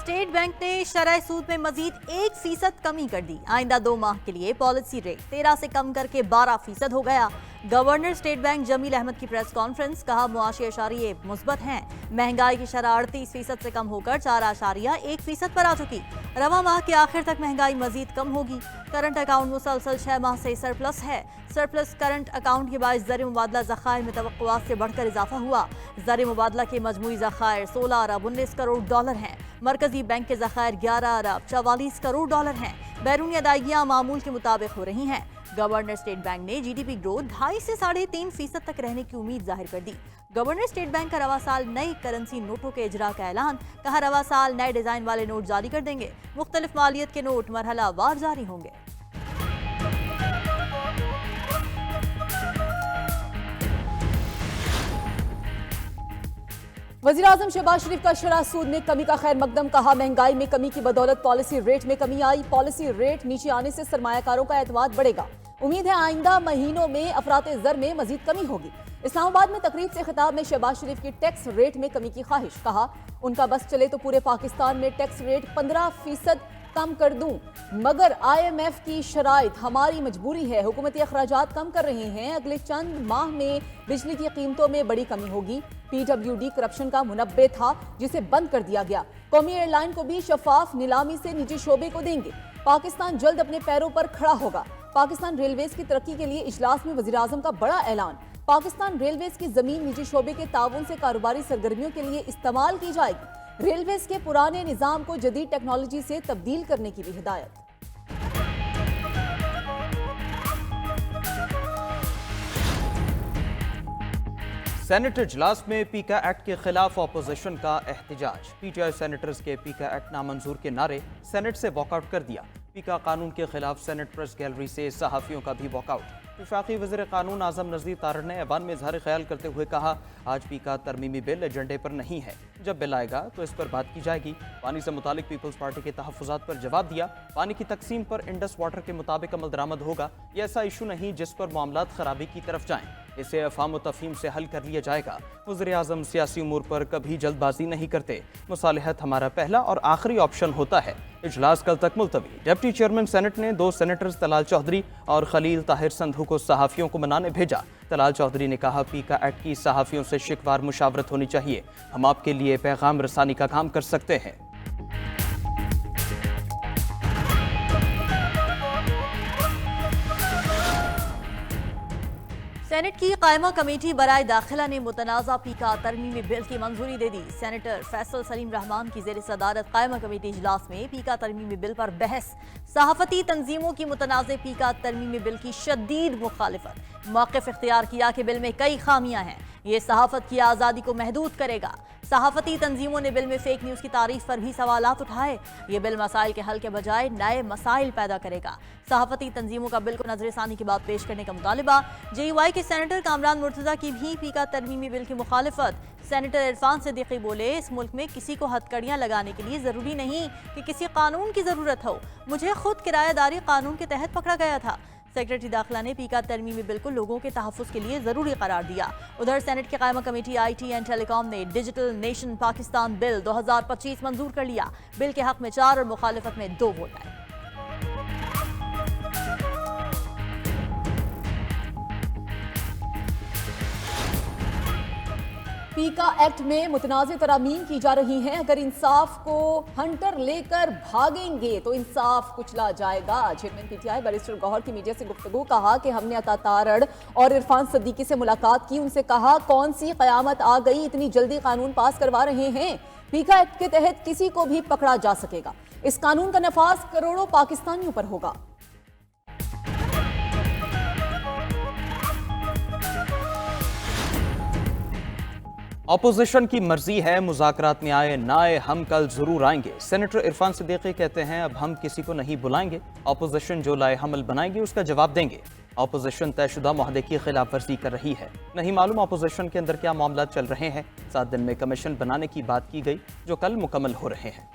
State bank ने शरह सूद में मजीद 1% कमी कर दी। आइंदा 2 माह के लिए पॉलिसी रेट 13 से कम करके 12% हो गया। Governor state bank Jamil Ahmed की प्रेस कॉन्फ्रेंस, कहा मुआशी अशारिये मुस्बत हैं। महंगाई की शरह 38% से कम होकर 4.1% पर आ चुकी। रवा माह के आखिर तक महंगाई मजीद कम होगी। करंट अकाउंट मुसलसल 6 माह से सरप्लस है। सरप्लस करंट अकाउंट के बायस ज़र मुबादला ज़खायर में तवक्कुआत से बढ़कर इजाफा हुआ। ज़र मुबादला के मजमूई ज़खायर 16 अरब 19 करोड़ डॉलर हैं। मरकजी बैंक के ज़खायर 11 अरब 44 करोड़ डॉलर हैं। बैरूनी अदायगियां मामूल के मुताबिक हो रही हैं। गवर्नर स्टेट बैंक ने जीडीपी ग्रोथ 2.5 से 3.5% तक रहने की उम्मीद जाहिर कर दी। गवर्नर स्टेट बैंक का रवा साल नई करेंसी नोटों के इजरा का ऐलान, कहा रवा साल नए डिजाइन वाले नोट जारी कर देंगे। मुख्तलिफ मालियत के नोट मरहला वार जारी होंगे। वज़ीर-ए-आज़म शहबाज शरीफ का शरह सूद में कमी का खैर मकदम, कहा महंगाई में कमी की बदौलत पॉलिसी रेट में कमी आई। पॉलिसी रेट नीचे आने से सरमायाकारों का एतमाद बढ़ेगा। उम्मीद है आइंदा महीनों में अफरात ज़र में मजीद कमी होगी। इस्लामाबाद में तकरीब से खिताब में शहबाज शरीफ की टैक्स रेट में कमी की ख्वाहिश, कहा उनका बस चले तो पूरे पाकिस्तान में टैक्स रेट 15% कम कर दूं, मगर IMF की शराइत हमारी मजबूरी है। हुकूमती अखराजात कम कर रहे हैं। अगले चंद माह में बिजली की कीमतों में बड़ी कमी होगी। PWD करप्शन का मुनब्बे था जिसे बंद कर दिया गया। कौमी एयरलाइन को भी शफाफ नीलामी से निजी शोबे को देंगे। पाकिस्तान जल्द अपने पैरों पर खड़ा होगा। पाकिस्तान रेलवेज की तरक्की के लिए इजलास में वज़ीर-ए-आज़म का बड़ा ऐलान। पाकिस्तान रेलवेज की जमीन निजी शोबे के ताउन से कारोबारी सरगर्मियों के लिए इस्तेमाल की जाएगी। रेलवेज के पुराने निजाम को जदीद टेक्नोलॉजी से तब्दील करने की भी हिदायत। सेनेट इजलास में पीका एक्ट के खिलाफ अपोजिशन का एहतजाज। PTI सेनेटर्स के पीका एक्ट नामंजूर के नारे सेनेट से वॉकआउट कर दिया। पीका कानून के खिलाफ सेनेट प्रेस गैलरी से सहाफ़ियों का भी वॉकआउट। वफाकी वज़ीर कानून आज़म नज़ीर तारड़ ने ऐवान में इज़हार ख्याल करते हुए कहा, आज पीका तरमीमी बिल एजेंडे पर नहीं है। जब बिल आएगा तो इस पर बात की जाएगी। पानी से मुतालिक पीपल्स पार्टी के तहफ़्फ़ुज़ात पर जवाब दिया। पानी की तकसीम पर इंडस वाटर के मुताबिक अमल दरामद होगा। ये ऐसा इशू नहीं जिस पर मामलात खराबी की तरफ जाएं। इसे अफ़हाम व तफ़हीम से हल कर लिया जाएगा। वज़ीर-ए-आज़म सियासी उमूर पर कभी जल्दबाजी नहीं करते। मुसालहत हमारा पहला और आखिरी ऑप्शन होता है। इजलास कल तक मुलतवी। डिप्टी चेयरमैन सेनेट ने 2 सेनेटर्स तलाल चौधरी और खलील ताहिर संधू को सहाफ़ियों को मनाने भेजा। तलाल चौधरी ने कहा, पीका एक्ट की सहाफ़ियों से शिकवार मुशावरत होनी चाहिए। हम आपके लिए पैगाम रसानी का काम कर सकते हैं। सेनेट की कायमा कमेटी बराए दाखिला ने मुतनाज़ा पीका तरमीमी बिल की मंजूरी दे दी। सेनेटर फैसल सलीम रहमान की ज़ेर सदारत कायमा कमेटी इजलास में पीका तरमीमी बिल पर बहस। सहाफ़ती तंजीमों की मुतनाज़ पीका तरमीमी बिल की शदीद मुखालिफत। मौक़िफ़ इख्तियार किया कि बिल में कई खामियां हैं। ये सहाफ़त की आज़ादी को महदूद करेगा। सहाफ़ती तंजीमों ने बिल में फेक न्यूज़ की तारीफ पर भी सवालात उठाए। ये बिल मसाइल के हल के बजाय नए मसाइल पैदा करेगा। सहाफ़ती तंजीमों का बिल को नजरसानी के बाद पेश करने का मुतालिबा। JUI के सेनेटर कामरान मुर्तज़ा की भी पीका तरमीमी बिल की मुखालिफत। सेनेटर इरफान सिद्दीकी बोले, इस मुल्क में किसी को हथकड़ियाँ लगाने के लिए ज़रूरी नहीं कि किसी कानून की ज़रूरत हो। मुझे खुद किरायादारी कानून के तहत पकड़ा गया था। सेक्रेटरी दाखिला ने पीका तरमीमी बिल को लोगों के तहफ़्फ़ुज़ के लिए ज़रूरी करार दिया। उधर सेनेट की कायमा कमेटी IT एंड टेलीकॉम ने डिजिटल नेशन पाकिस्तान बिल 2025 मंजूर कर लिया। बिल के हक में 4 और मुखालिफत में 2 वोट आए। पीका एक्ट में मुतनाज़ तरामीम की जा रही हैं। अगर इंसाफ को हंटर लेकर भागेंगे तो इंसाफ कुचला जाएगा। चेयरमैन PTI बैरिस्टर गौहर की मीडिया से गुफ्तगू, कहा कि हमने अता तारड़ और इरफान सिद्दीकी से मुलाकात की। उनसे कहा, कौन सी क़यामत आ गई, इतनी जल्दी कानून पास करवा रहे हैं। पीका एक्ट के तहत किसी को भी पकड़ा जा सकेगा। इस कानून का नफाज करोड़ों पाकिस्तानियों पर होगा। अपोजिशन की मर्जी है, मुज़ाकरात में आए ना आए, हम कल जरूर आएंगे। सेनेटर इरफान सिद्दीकी कहते हैं, अब हम किसी को नहीं बुलाएंगे। अपोजिशन जो लाए हमल बनाएगी उसका जवाब देंगे। अपोजिशन तयशुदा मुआहदे की खिलाफ वर्जी कर रही है। नहीं मालूम अपोजिशन के अंदर क्या मामला चल रहे हैं। 7 दिन में कमीशन बनाने की बात की गई जो कल मुकम्मल हो रहे हैं।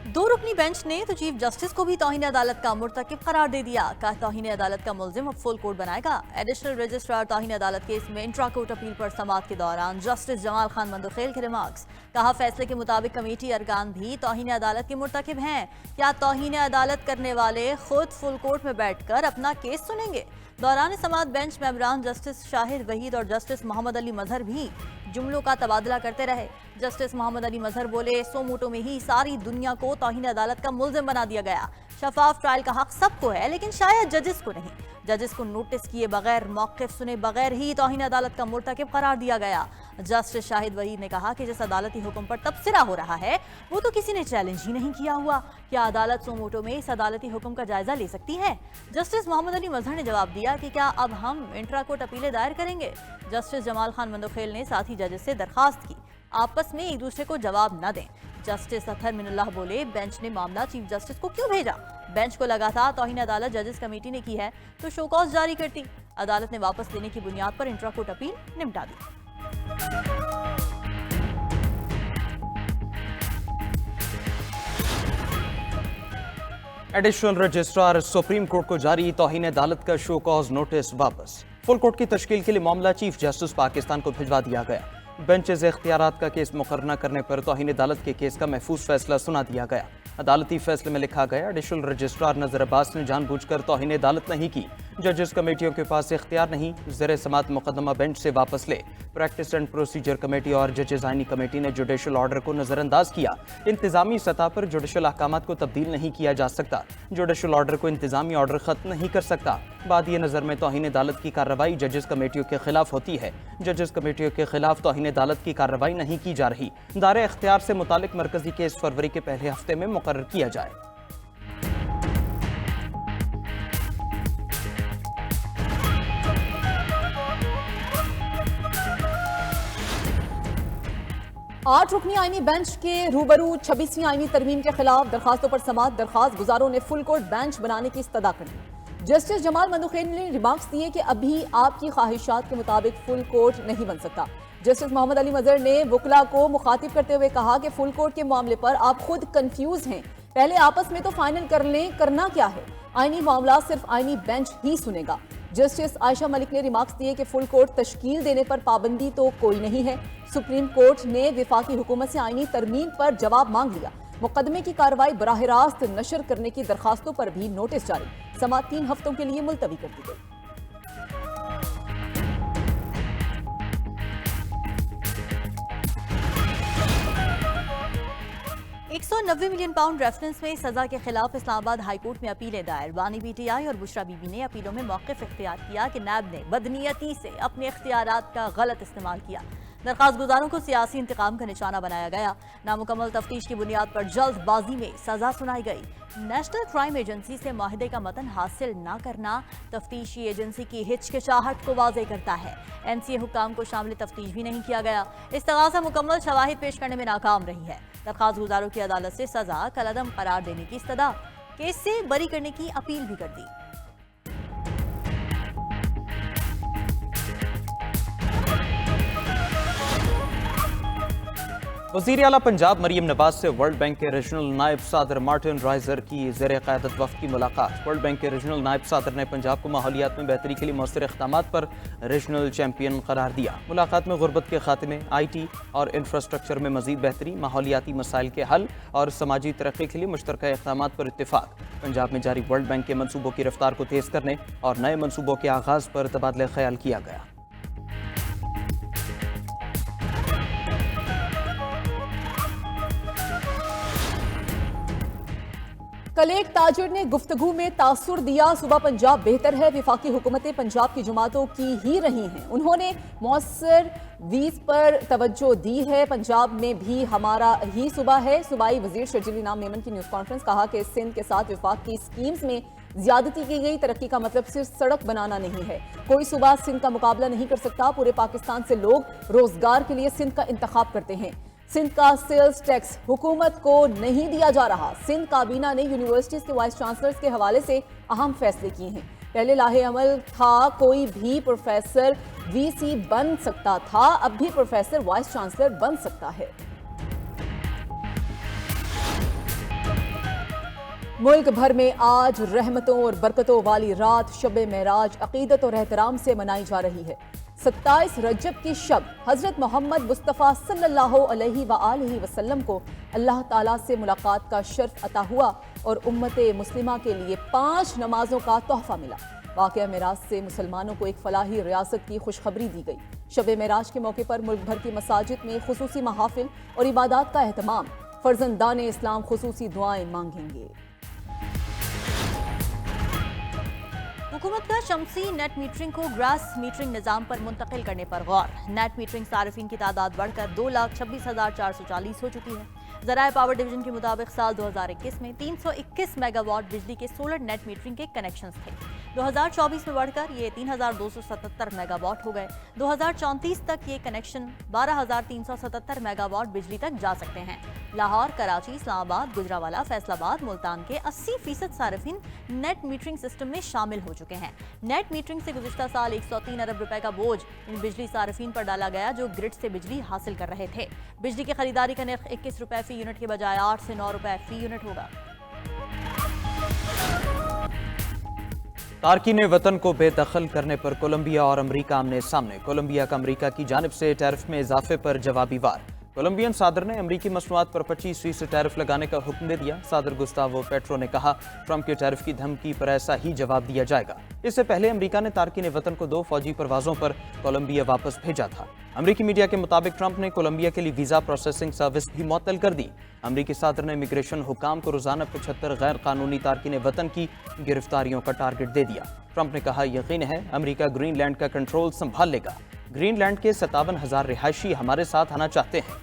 दो रुकनी बेंच ने तो चीफ जस्टिस को भी तौहीन अदालत का मुर्तकिब करार दे दिया। कहा तौहीन अदालत का मुल्जिम अब फुल कोर्ट बनाएगा। एडिशनल रजिस्ट्रार तौहीन अदालत केस में इंट्रा कोर्ट अपील पर समाअत के दौरान जस्टिस जमाल खान मंदखेल के रिमार्क्स। कहा फैसले के मुताबिक कमेटी अरकान भी तौहीन अदालत के मुर्तकिब हैं। क्या तौहीन अदालत करने वाले खुद फुल कोर्ट में बैठकर अपना केस सुनेंगे? दौरान समाअत बेंच मेंबरान जस्टिस शाहिद वहीद और जस्टिस मोहम्मद अली मजहर भी जुमलों का तबादला करते रहे। जस्टिस मोहम्मद अली मजहर बोले, सो मोटो में ही सारी दुनिया को तौहीन अदालत का मुल्जिम बना दिया गया। शफाफ ट्रायल का हक सबको है, लेकिन शायद जजेस को नहीं। जजेस को नोटिस किए बगैर, मौक़िफ़ सुने बगैर ही तौहीन अदालत का मुर्तकिब करार दिया गया। जस्टिस शाहिद वहीद ने कहा कि जिस अदालती हुक्म पर तबसरा हो रहा है वो तो किसी ने चैलेंज ही नहीं किया हुआ। क्या अदालत सो मोटो में इस अदालती हुक्म का जायजा ले सकती है? जस्टिस मोहम्मद अली मजहर ने जवाब दिया कि क्या अब हम इंट्रा कोर्ट अपीलें दायर करेंगे? जस्टिस जमाल खान मंदखेल ने साथ ही जजेस से दरखास्त की आपस में एक दूसरे को जवाब न दें। जस्टिस अतहर मिनुल्लाह बोले, बेंच ने मामला चीफ जस्टिस को क्यों भेजा? बेंच को लगा था तौहीन अदालत जजेस कमेटी ने की है तो शो कॉज जारी करती। अदालत ने वापस लेने की बुनियाद पर इंट्रा कोर्ट अपील निपटा दी। एडिशनल रजिस्ट्रार सुप्रीम कोर्ट को जारी तौहीन अदालत का शो कॉज नोटिस वापस। फुल कोर्ट की तश्कील के लिए मामला चीफ जस्टिस पाकिस्तान को भिजवा दिया गया। बेंचेज इख्तियारात का केस मुकर्रर न करने पर तौहीन अदालत के केस का महफूज फैसला सुना दिया गया। अदालती फैसले में लिखा गया, एडिशनल रजिस्ट्रार नजर अब्बास ने जानबूझकर तौहीन अदालत नहीं की। जजेस कमेटियों के पास इख्तियार नहीं। ज़ेर समाअत मुकदमा बेंच से वापस ले। प्रैक्टिस एंड प्रोसीजर कमेटी और जजेस आइनी कमेटी ने जुडिशल ऑर्डर को नजरअंदाज किया। इंतजामी सतह पर जुडिशल अहकामात को तब्दील नहीं किया जा सकता। जुडिशल ऑर्डर को इंतजामी ऑर्डर खत्म नहीं कर सकता। बाद ये नज़र में तौहीन अदालत की कार्रवाई जजेस कमेटियों के खिलाफ होती है। जजेस कमेटियों के खिलाफ तौहीन अदालत की कार्रवाई नहीं की जा रही। दायरे इख्तियार से मुतालिक मरकजी केस फरवरी के पहले हफ्ते में मुकर्रर किया जाए। आठ रुकनी आईनी बेंच के रूबरू 26वीं आईनी तरमीम के खिलाफ दरखास्तों पर समाअत। दरखास्त गुजारों ने फुल कोर्ट बेंच बनाने की इस्तदा कर दी। जस्टिस जमाल मंदखेल ने रिमार्क्स दिए कि अभी आपकी ख्वाहिशात के मुताबिक फुल कोर्ट नहीं बन सकता। जस्टिस मोहम्मद अली मजहर ने वकला को मुखातिब करते हुए कहा कि फुल कोर्ट के मामले पर आप खुद कंफ्यूज हैं, पहले आपस में तो फाइनल कर लें, करना क्या है? आईनी मामला सिर्फ आईनी बेंच ही सुनेगा। जस्टिस आयशा मलिक ने रिमार्क्स दिए कि फुल कोर्ट तश्कील देने पर पाबंदी तो कोई नहीं है। सुप्रीम कोर्ट ने विफाकी हुकूमत से आईनी तरमीम पर जवाब मांग लिया। मुकदमे की कार्रवाई बराह रास्त नशर करने की दरखास्तों पर भी नोटिस जारी। समाअत 3 हफ्तों के लिए मुलतवी कर दी गई। 190 मिलियन पाउंड रेफरेंस में सजा के खिलाफ इस्लामाबाद हाईकोर्ट में अपीलें दायर। बानी पीटीआई और बुशरा बीबी ने अपीलों में मौक़िफ़ इख्तियार किया कि नैब ने बदनीयती से अपने इख्तियारात का गलत इस्तेमाल किया। दरखास्त गुजारों को सियासी इंतकाम का निशाना बनाया गया। नामुकम्मल तफ्तीश की बुनियाद पर जल्दबाजी में सजा सुनाई गई। नेशनल क्राइम एजेंसी से माहिदे का मतन हासिल न करना तफ्तीशी एजेंसी की हिचकिचाहट को वाज़ेह करता है। एनसीए हुक्काम को शामिल तफ्तीश भी नहीं किया गया। इस्तगासा मुकम्मल शवाहिद पेश करने में नाकाम रही है। दरखास्त गुजारों की अदालत से सजा कलअदम करार देने की इस्तदा, केस से बरी करने की अपील भी कर दी। वज़ीर आला पंजाब मरीम नवाज से वर्ल्ड बैंक के रीजनल नायब सदर मार्टिन राइजर की ज़ेर क़यादत वफ़द की मुलाकात। वर्ल्ड बैंक के रीजनल नायब सदर ने पंजाब को माहौलियात में बेहतरी के लिए मौसर इक़दामात पर रीजनल चैम्पियन करार दिया। मुलाकात में गुर्बत के खात्मे, IT और इंफ्रास्ट्रक्चर में मज़ीद बेहतरी, माहौलियाती मसाइल के हल और समाजी तरक्की के लिए मुश्तरका इक़दामात पर इत्तिफ़ाक़। पंजाब में जारी वर्ल्ड बैंक के मनसूबों की रफ्तार को तेज़ करने और नए मनसूबों के आगाज़ पर तबादला ख्याल किया गया। कल एक ताजिर ने गुफ्तगू में तासुर दिया, सुबह पंजाब बेहतर है, विफाकी हुकूमतें पंजाब की जमातों की ही रही हैं। उन्होंने मौसर वीज़ पर तवज्जो दी है, पंजाब में भी हमारा ही सुबह है। सूबाई वजीर शर्जील इनाम मेमन की न्यूज़ कॉन्फ्रेंस, कहा कि सिंध के साथ विफाक की स्कीम्स में ज्यादती की गई। तरक्की का मतलब सिर्फ सड़क बनाना नहीं है। कोई सूबा सिंध का मुकाबला नहीं कर सकता। पूरे पाकिस्तान से लोग रोजगार के लिए सिंध का इंतखाब करते हैं। सिंध का सेल्स टैक्स हुकूमत को नहीं दिया जा रहा। सिंध काबीना ने यूनिवर्सिटीज के वाइस चांसलर्स के हवाले से अहम फैसले किए हैं। पहले लाहे अमल था कोई भी प्रोफेसर VC बन सकता था, अब भी प्रोफेसर वाइस चांसलर बन सकता है। मुल्क भर में आज रहमतों और बरकतों वाली रात शब मेराज अकीदत और एहतराम से मनाई जा रही है। 27 रजब की शब हजरत मोहम्मद मुस्तफ़ा सल्लल्लाहु अलैहि वआलिहि वसल्लम को अल्लाह ताला से मुलाकात का शर्फ अता हुआ और उम्मत मुस्लिमा के लिए 5 नमाजों का तोहफा मिला। वाक़या मेराज से मुसलमानों को एक फलाही रियासत की खुशखबरी दी गई। शब मेराज के मौके पर मुल्क भर की मसाजिद में खुसूसी महाफिल और इबादत का एहतमाम। फर्जंदान इस्लाम खुसूसी दुआएं मांगेंगे। हुकूमत का शमसी नेट मीटरिंग को ग्रास मीटरिंग निज़ाम पर मुंतकिल करने पर गौर। नेट मीटरिंग सार्फिन की तादाद बढ़कर 2,26,440 हो चुकी है। ज़राए पावर डिवीजन के मुताबिक साल 2021 में 321 मेगावाट बिजली के सोलर नेट मीटरिंग के कनेक्शंस थे। 2024 में बढ़कर ये 3,277 मेगावाट हो गए। 2034 तक ये कनेक्शन 12,377 मेगावाट बिजली तक जा सकते हैं। लाहौर, कराची, इस्लामाबाद, गुजरावाला, फैसलाबाद, मुल्तान के 80% सार्फिन नेट मीटरिंग सिस्टम में शामिल हो चुके हैं। नेट मीटरिंग से गुज़िश्ता साल 103 अरब रुपए का बोझ इन बिजली सार्फिन पर डाला गया जो ग्रिड से बिजली हासिल कर रहे थे। बिजली की खरीदारी का निर्ख 21 रुपए फी यूनिट के बजाय 8 से 9 रुपए फी यूनिट होगा। तारकीन वतन को बेदखल करने पर कोलंबिया और अमरीका आमने सामने। कोलंबिया का अमरीका की जानिब से टैरिफ में इजाफे पर जवाबी वार। कोलंबियन सादर ने अमरीकी मसनूआत पर 25% टैरिफ लगाने का हुक्म दे दिया। सादर गुस्तावो पेट्रो ने कहा, ट्रंप के टैरिफ की धमकी पर ऐसा ही जवाब दिया जाएगा। इससे पहले अमरीका ने तारकीन वतन को 2 फौजी परवाजों पर कोलंबिया वापस भेजा था। अमरीकी मीडिया के मुताबिक ट्रंप ने कोलंबिया के लिए वीजा प्रोसेसिंग सर्विस भी मुअत्तल कर दी। अमरीकी सादर ने इमिग्रेशन हुकाम को रोजाना 75 गैर कानूनी तारकीन वतन की गिरफ्तारियों का टारगेट दे दिया। ट्रंप ने कहा, यकीन है अमरीका ग्रीनलैंड का कंट्रोल संभाल लेगा। ग्रीनलैंड के 57,000 रिहायशी हमारे साथ आना चाहते हैं।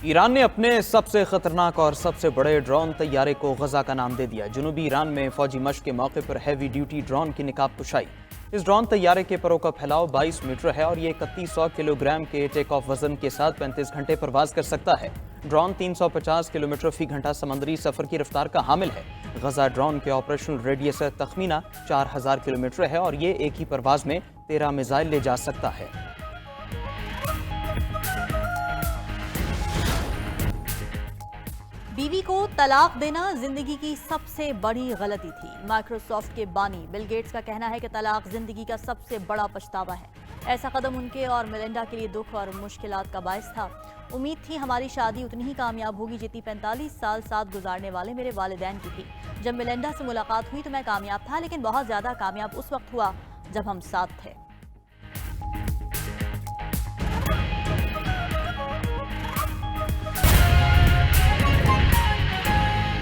ईरान ने अपने सबसे खतरनाक और सबसे बड़े ड्रोन तैयारे को गजा का नाम दे दिया। जनूबी ईरान में फौजी मश्क के मौके पर हैवी ड्यूटी ड्रोन की निकाब कुशाई। इस ड्रोन तैयारे के परों का फैलाव 22 मीटर है और ये 3100 किलोग्राम के टेक ऑफ वजन के साथ 35 घंटे परवाज कर सकता है। ड्रोन 350 किलोमीटर फी घंटा समंदरी सफर की रफ्तार का हामिल है। गजा ड्रोन के ऑपरेशनल रेडियस तखमीना 4000 किलोमीटर है और ये एक ही परवाज में 13 मिसाइल ले जा सकता है। बीवी को तलाक देना जिंदगी की सबसे बड़ी गलती थी। माइक्रोसॉफ्ट के बानी बिल गेट्स का कहना है कि तलाक जिंदगी का सबसे बड़ा पछतावा है। ऐसा कदम उनके और मेलिंडा के लिए दुख और मुश्किलात का बायस था। उम्मीद थी हमारी शादी उतनी ही कामयाब होगी जितनी 45 साल साथ गुजारने वाले मेरे वालिदैन की थी। जब मेलिंडा से मुलाकात हुई तो मैं कामयाब था, लेकिन बहुत ज्यादा कामयाब उस वक्त हुआ जब हम साथ थे।